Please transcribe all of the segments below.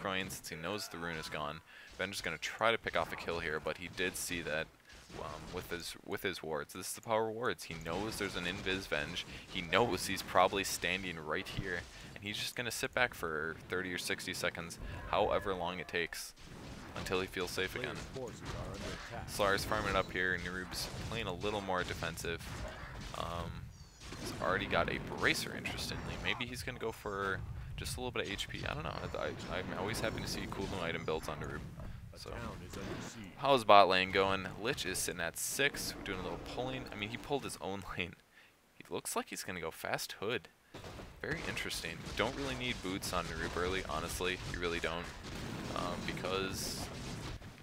destroying since he knows the rune is gone. Ben's just going to try to pick off a kill here, but he did see that with his wards. This is the power of wards. He knows there's an invis Venge. He knows he's probably standing right here, and he's just going to sit back for 30 or 60 seconds, however long it takes, until he feels safe again. Slar's farming it up here, and Nerub's playing a little more defensive. He's already got a bracer, interestingly. Maybe he's going to go for just a little bit of HP. I don't know. I'm always happy to see cool new item builds on Nerub. So, how's bot lane going? Lich is sitting at 6. We're doing a little pulling. I mean, he pulled his own lane. He looks like he's going to go fast hood. Very interesting. Don't really need boots on Nerub early, honestly. You really don't. Because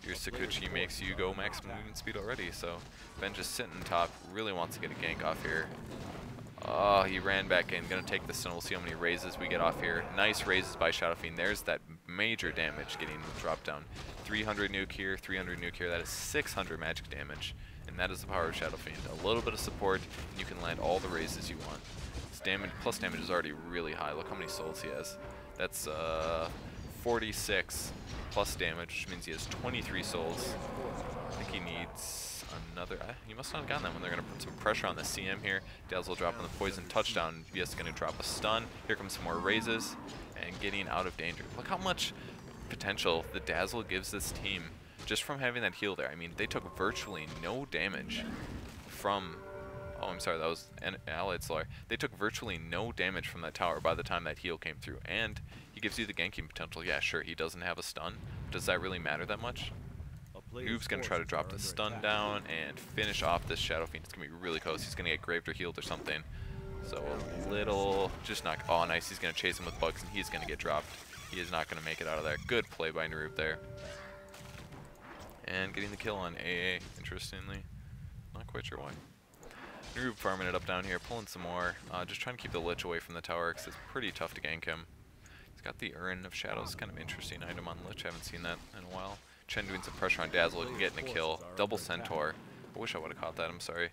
your Sakuchi makes you go maximum movement speed already. So, Ben just sitting top. Really wants to get a gank off here. Oh, he ran back in. Gonna take this, and we'll see how many raises we get off here. Nice raises by Shadow Fiend. There's that major damage getting dropped down. 300 nuke here, 300 nuke here. That is 600 magic damage, and that is the power of Shadow Fiend. A little bit of support, and you can land all the raises you want. His damage, plus damage is already really high. Look how many souls he has. That's 46 plus damage, which means he has 23 souls. I think he needs another. He must not have gotten that one. They're going to put some pressure on the CM here. Dazzle dropping the poison touchdown. VS going to drop a stun. Here comes some more raises and getting out of danger. Look how much potential the Dazzle gives this team just from having that heal there. I mean, they took virtually no damage from. Oh, I'm sorry, that was an allied Slar. They took virtually no damage from that tower by the time that heal came through. And he gives you the ganking potential. Yeah, sure, he doesn't have a stun. Does that really matter that much? Noob's going to try to drop the stun down and finish off this Shadow Fiend. It's going to be really close. He's going to get graved or healed or something. So a little, just not, oh nice, he's going to chase him with bugs and he's going to get dropped. He is not going to make it out of there. Good play by Nerub there. And getting the kill on AA, interestingly. Not quite sure why. Nerub farming it up down here, pulling some more. Just trying to keep the Lich away from the tower because it's pretty tough to gank him. He's got the Urn of Shadows, kind of interesting item on Lich. I haven't seen that in a while. Chen doing some pressure on Dazzle and getting a kill. Double Centaur. I wish I would have caught that, I'm sorry.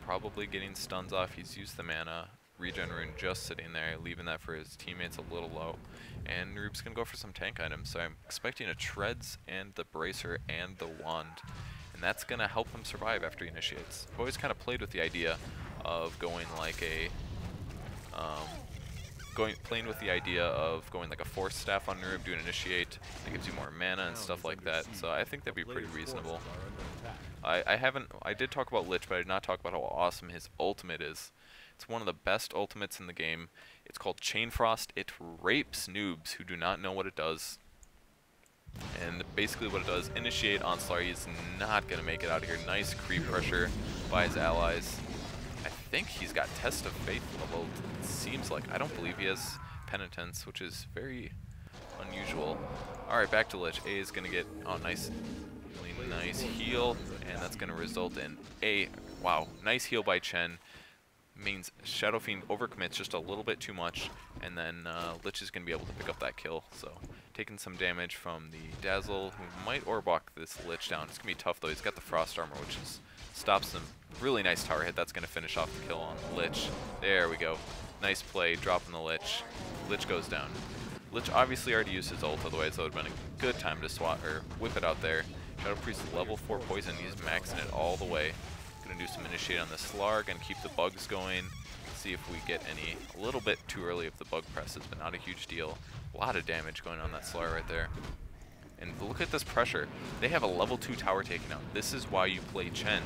Probably getting stuns off. He's used the mana. Regen rune just sitting there, leaving that for his teammates a little low. And Nerub's going to go for some tank items. So I'm expecting a Treads and the Bracer and the Wand. And that's going to help him survive after he initiates. I've always kind of played with the idea of going like a... playing with the idea of going like a Force Staff on Nerub, doing Initiate. That gives you more mana and stuff like that. So I think that'd be pretty reasonable. I did talk about Lich, but I did not talk about how awesome his ultimate is. It's one of the best ultimates in the game. It's called Chain Frost. It rapes noobs who do not know what it does. And basically what it does, Initiate Onslaught. He's not going to make it out of here. Nice creep pressure by his allies. I think he's got Test of Faith leveled, it seems like. I don't believe he has Penitence, which is very unusual. Alright, back to Lich. A is going to get, oh nice, really nice heal, and that's going to result in a, wow, nice heal by Chen. Means Shadow Fiend overcommits just a little bit too much, and then Lich is going to be able to pick up that kill. So, taking some damage from the Dazzle, who might Orbok this Lich down. It's going to be tough though. He's got the Frost Armor, which is stops them. Really nice tower hit. That's going to finish off the kill on Lich. There we go. Nice play, dropping the Lich. Lich goes down. Lich obviously already used his ult, otherwise that would have been a good time to swat or whip it out there. Shadow Priest level 4 poison. He's maxing it all the way. Gonna do some Initiate on the Slar, gonna keep the bugs going. See if we get any, a little bit too early if the bug presses, but not a huge deal. A lot of damage going on that Slar right there. And look at this pressure. They have a level 2 tower taken out. This is why you play Chen.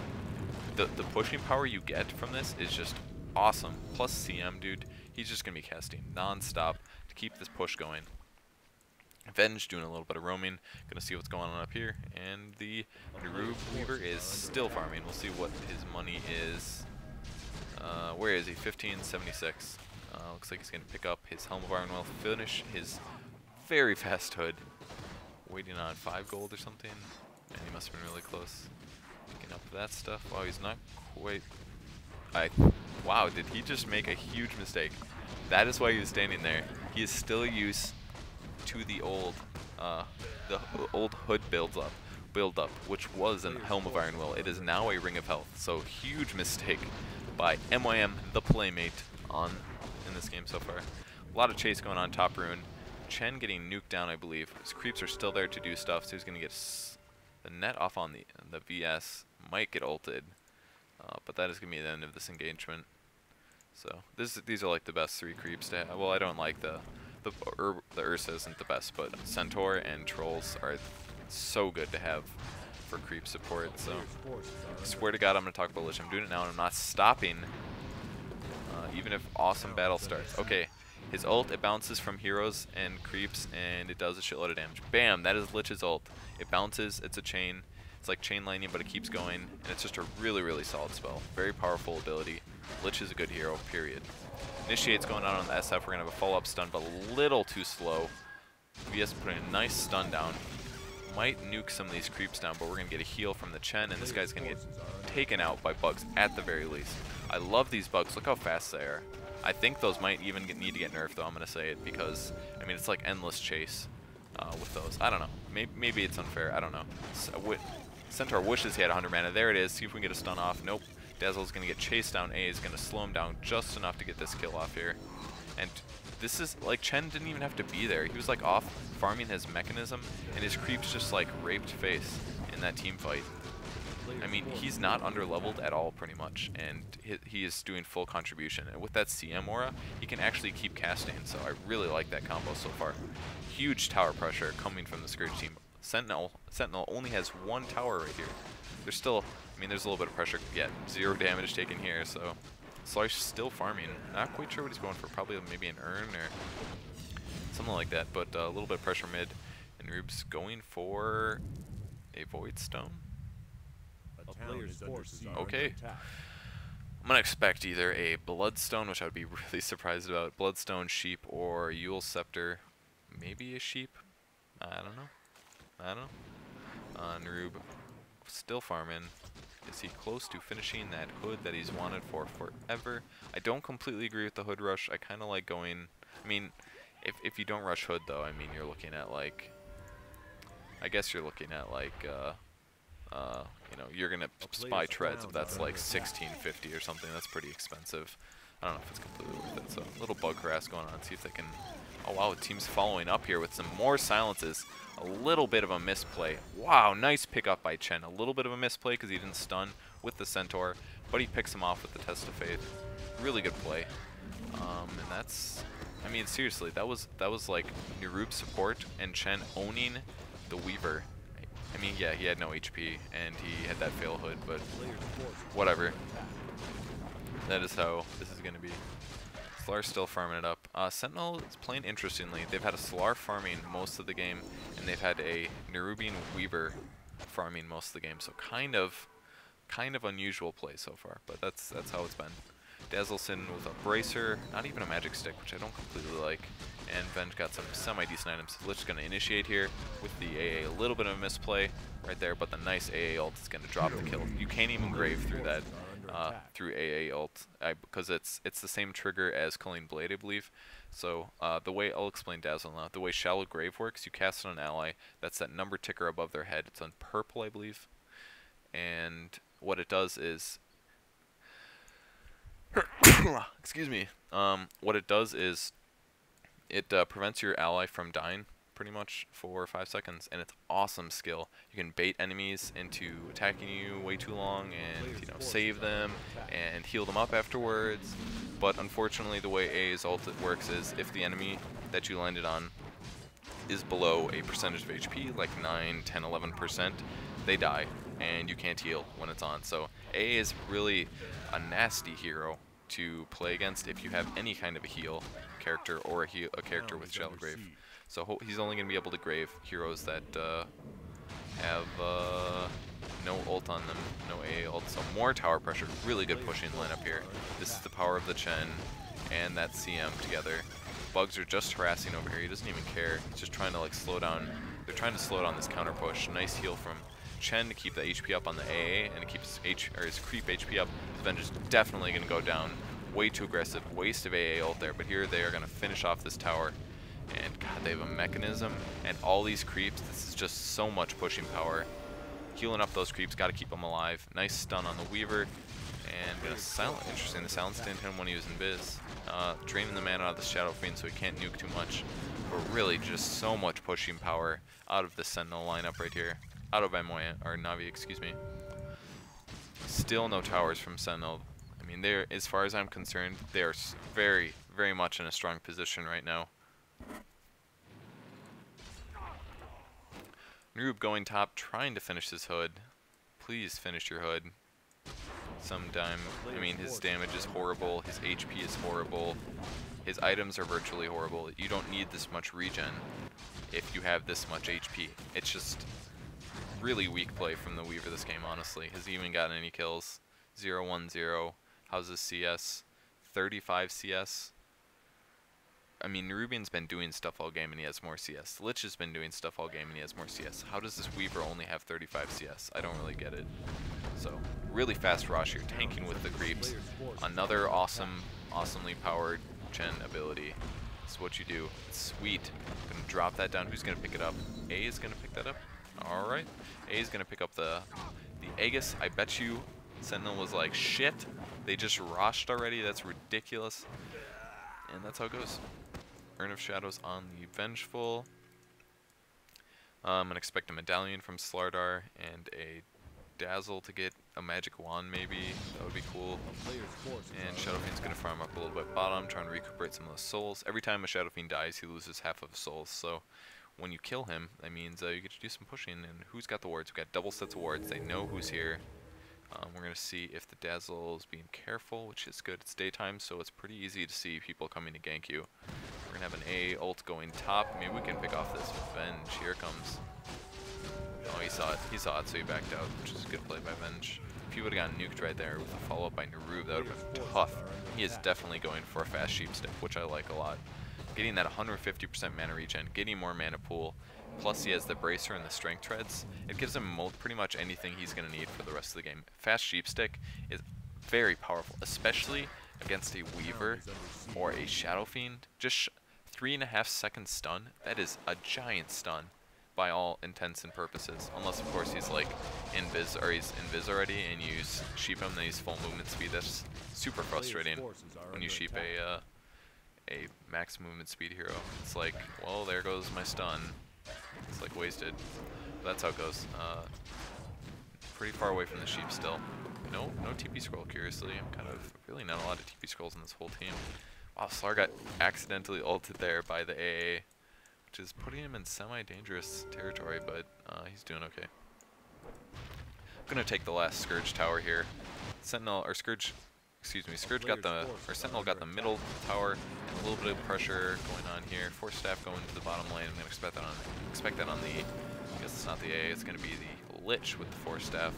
The pushing power you get from this is just awesome. Plus CM, dude. He's just going to be casting non-stop to keep this push going. Venge doing a little bit of roaming. Going to see what's going on up here. And the Nerub Weaver is still farming. We'll see what his money is. Where is he? 1576. Looks like he's going to pick up his Helm of Iron Will, finish his very fast hood. Waiting on 5 gold or something. And he must have been really close. Picking up that stuff. Wow, he's not quite... Wow, did he just make a huge mistake? That is why he was standing there. He is still used to the old hood build up, which was a Helm of Iron Will. It is now a Ring of Health. So huge mistake by MYM, the playmate, in this game so far. A lot of chase going on top rune. Chen getting nuked down, I believe. His creeps are still there to do stuff, so he's going to get the net off on the VS. Might get ulted, but that is going to be the end of this engagement. So these are like the best 3 creeps to have. Well, I don't like the Ursa isn't the best, but Centaur and Trolls are so good to have for creep support. So I swear to God, I'm going to talk about Lich. I'm doing it now, and I'm not stopping, even if awesome battle starts. Okay, his ult, it bounces from heroes and creeps, and it does a shitload of damage. Bam, that is Lich's ult. It bounces, it's a chain. It's like chain lightning, but it keeps going, and it's just a really, really solid spell. Very powerful ability. Lich is a good hero, period. Initiate's going on the SF. We're going to have a follow-up stun, but a little too slow. VS putting a nice stun down. Might nuke some of these creeps down, but we're going to get a heal from the Chen, and this guy's going to get taken out by bugs at the very least. I love these bugs. Look how fast they are. I think those might even need to get nerfed, though. I'm going to say it because, I mean, it's like endless chase with those. I don't know. Maybe it's unfair. I don't know. Centaur wishes he had 100 mana. There it is. See if we can get a stun off. Nope. Dazzle's going to get chased down. A is going to slow him down just enough to get this kill off here. And this is, like, Chen didn't even have to be there. He was, like, off farming his mechanism, and his creeps just, like, raped face in that team fight. I mean, he's not under-leveled at all, pretty much, and he is doing full contribution. And with that CM aura, he can actually keep casting, so I really like that combo so far. Huge tower pressure coming from the Scourge team. Sentinel only has 1 tower right here. There's still, I mean, there's a little bit of pressure. Yeah, 0 damage taken here, so Slar's still farming. Not quite sure what he's going for. Probably maybe an Urn or something like that, but a little bit of pressure mid. And Rube's going for a Void Stone. Okay. I'm going to expect either a Bloodstone, which I would be really surprised about. Bloodstone, Sheep, or Yule's Scepter. Maybe a Sheep. I don't know. Nerub still farming. Is he close to finishing that hood that he's wanted for forever? I don't completely agree with the hood rush. I kind of like going... I mean, if you don't rush hood, though, I mean, you're looking at, like... I guess you're looking at, like, you know, you're going to spy treads, but that's like 1650 or something. That's pretty expensive. I don't know if it's completely worth it. So a little bug harass going on. See if they can... Oh, wow, the team's following up here with some more silences. A little bit of a misplay. Wow, nice pickup by Chen. A little bit of a misplay because he didn't stun with the Centaur, but he picks him off with the Test of Faith. Really good play. And that's... I mean, seriously, that was like Nerub's support and Chen owning the Weaver. I mean, yeah, he had no HP, and he had that fail hood, but whatever. That is how this is going to be. Slar's still farming it up. Sentinel is playing interestingly. They've had a Slar farming most of the game, and they've had a Nerubian Weaver farming most of the game. So kind of unusual play so far, but that's how it's been. Dazzleson with a Bracer, not even a Magic Stick, which I don't completely like. And Venge got some semi-decent items. Lich's going to initiate here with the AA. A little bit of a misplay right there, but the nice AA ult is going to drop the kill. You can't even grave through that, through AA ult, because it's the same trigger as Killing Blade, I believe. So the way, I'll explain Dazzle now. The way Shallow Grave works, you cast on an ally. That's that number ticker above their head. It's on purple, I believe. And what it does is... excuse me. What it does is it prevents your ally from dying pretty much for 5 seconds, and it's awesome skill. You can bait enemies into attacking you way too long and, you know, save them and heal them up afterwards. But unfortunately, the way AA's ult works is if the enemy that you landed on is below a percentage of HP, like 9, 10, 11%, they die and you can't heal when it's on. So AA is really a nasty hero to play against if you have any kind of a heal character or a character with Shallow Grave. So he's only going to be able to grave heroes that have no ult on them, no AA ult. So more tower pressure, really good pushing lineup here. This is the power of the Chen and that CM together. Bugs are just harassing over here. He doesn't even care. He's just trying to like slow down. They're trying to slow down this counter push. Nice heal from Chen to keep the HP up on the AA and to keep his creep HP up. Venge is definitely going to go down. Way too aggressive. Waste of AA ult there. But here they are going to finish off this tower. And God, they have a mechanism and all these creeps. This is just so much pushing power. Healing up those creeps. Got to keep them alive. Nice stun on the Weaver. And interesting, the silence didn't hit him when he was in biz. Draining the mana out of the Shadow Fiend so he can't nuke too much. but really just so much pushing power out of the Sentinel lineup right here. Out of MYM, or Navi, excuse me. Still no towers from Sentinel. I mean, they're, as far as I'm concerned, they are very, very much in a strong position right now. Noob going top, trying to finish his hood. Please finish your hood sometime. I mean, his damage is horrible, his HP is horrible, his items are virtually horrible. You don't need this much regen if you have this much HP. It's just really weak play from the Weaver this game, honestly. Has he even gotten any kills? 0-1-0. How's his CS? 35 CS. I mean, Nerubian's been doing stuff all game and he has more CS. Lich has been doing stuff all game and he has more CS. How does this Weaver only have 35 CS? I don't really get it. So, really fast rush. You're tanking with the creeps. Another awesomely powered Chen ability. This is what you do. It's sweet. Gonna drop that down. Who's gonna pick it up? A is gonna pick that up. Alright. A is gonna pick up the Aegis. I bet you Sentinel was like, shit, they just rushed already. That's ridiculous. And that's how it goes. Urn of Shadows on the Vengeful. I'm gonna expect a Medallion from Slardar and a Dazzle to get a Magic Wand maybe. That would be cool. And Shadow Fiend's gonna farm up a little bit bottom, trying to recuperate some of those souls. Every time a Shadow Fiend dies, he loses half of his souls. So when you kill him, that means you get to do some pushing. And who's got the wards? We've got double sets of wards. They know who's here. We're going to see if the Dazzle is being careful, which is good. It's daytime, so it's pretty easy to see people coming to gank you. We're going to have an A ult going top. Maybe we can pick off this Venge. Here it comes. Oh, he saw it. He saw it, so he backed out, which is a good play by Venge. If he would have gotten nuked right there with a follow-up by Nerub, that would have been tough. He is definitely going for a fast sheep stick, which I like a lot. Getting that 150% mana regen, getting more mana pool, plus he has the Bracer and the Strength Treads. It gives him pretty much anything he's going to need for the rest of the game. Fast Sheep Stick is very powerful, especially against a Weaver or a Shadow Fiend. Just 3.5 second stun, that is a giant stun by all intents and purposes. Unless, of course, he's like invis, or he's invis already, and you sheep him, then he's full movement speed. That's super frustrating when you sheep a max movement speed hero. It's like, well, there goes my stun. It's like wasted. But that's how it goes. Pretty far away from the sheep still. No TP scroll, curiously. I'm kind of really not a lot of TP scrolls in this whole team. Wow, Slar got accidentally ulted there by the AA, which is putting him in semi-dangerous territory, but he's doing okay. I'm gonna take the last Scourge tower here. Sentinel, or Scourge, excuse me, Scourge got the, or Sentinel got the middle tower, and a little bit of pressure going on here. Force Staff going to the bottom lane. I'm gonna expect that on the, I guess it's not the A, it's gonna be the Lich with the Force Staff.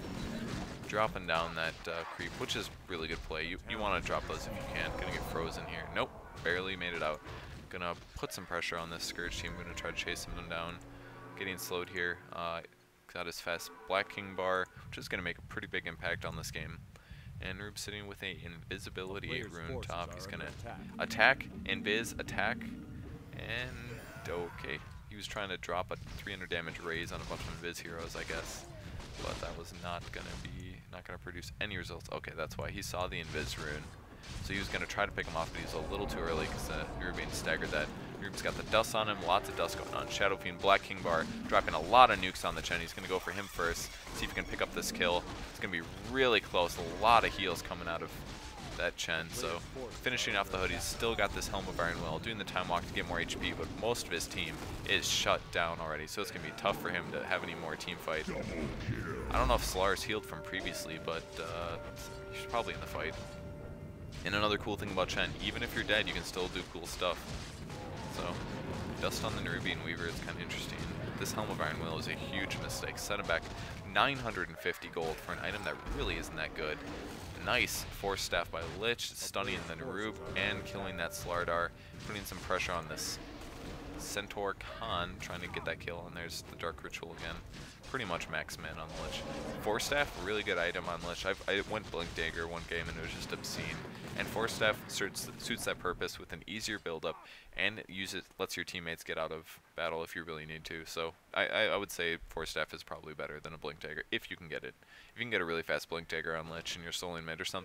Dropping down that creep, which is really good play. You want to drop those if you can. Gonna get frozen here. Nope, barely made it out. Gonna put some pressure on this Scourge team. Gonna try to chase them down. Getting slowed here. Got his fast Black King bar, which is gonna make a pretty big impact on this game. And Rube sitting with a invisibility rune top. He's gonna attack, invis, attack, and okay. He was trying to drop a 300 damage raise on a bunch of invis heroes, I guess, but that was not gonna produce any results. Okay, that's why he saw the invis rune. So he was gonna try to pick him off, but he was a little too early because Ruben staggered that. Ruben's got the dust on him, lots of dust going on. Shadow Fiend, Black King bar, dropping a lot of nukes on the Chen. He's gonna go for him first, see if he can pick up this kill. It's gonna be really close. A lot of heals coming out of that Chen. So finishing off the hood, he's still got this Helm of Iron Will, doing the time walk to get more HP, but most of his team is shut down already. So it's gonna be tough for him to have any more team fight. I don't know if Solar's healed from previously, but he's probably in the fight. And another cool thing about Chen, even if you're dead, you can still do cool stuff. So, dust on the Nerubian Weaver is kind of interesting. This Helm of Iron Will is a huge mistake. Set him back 950 gold for an item that really isn't that good. Nice Force Staff by Lich, stunning the Nerub and killing that Slardar, putting some pressure on this Centaur Khan, trying to get that kill, and there's the Dark Ritual again. Pretty much max man on the Lich. Force Staff, really good item on Lich. I went Blink Dagger one game and it was just obscene. And Force Staff suits that purpose with an easier build-up, and lets your teammates get out of battle if you really need to. So I would say Force Staff is probably better than a Blink Dagger if you can get it. If you can get a really fast Blink Dagger on Lich and you're soloing mid or something,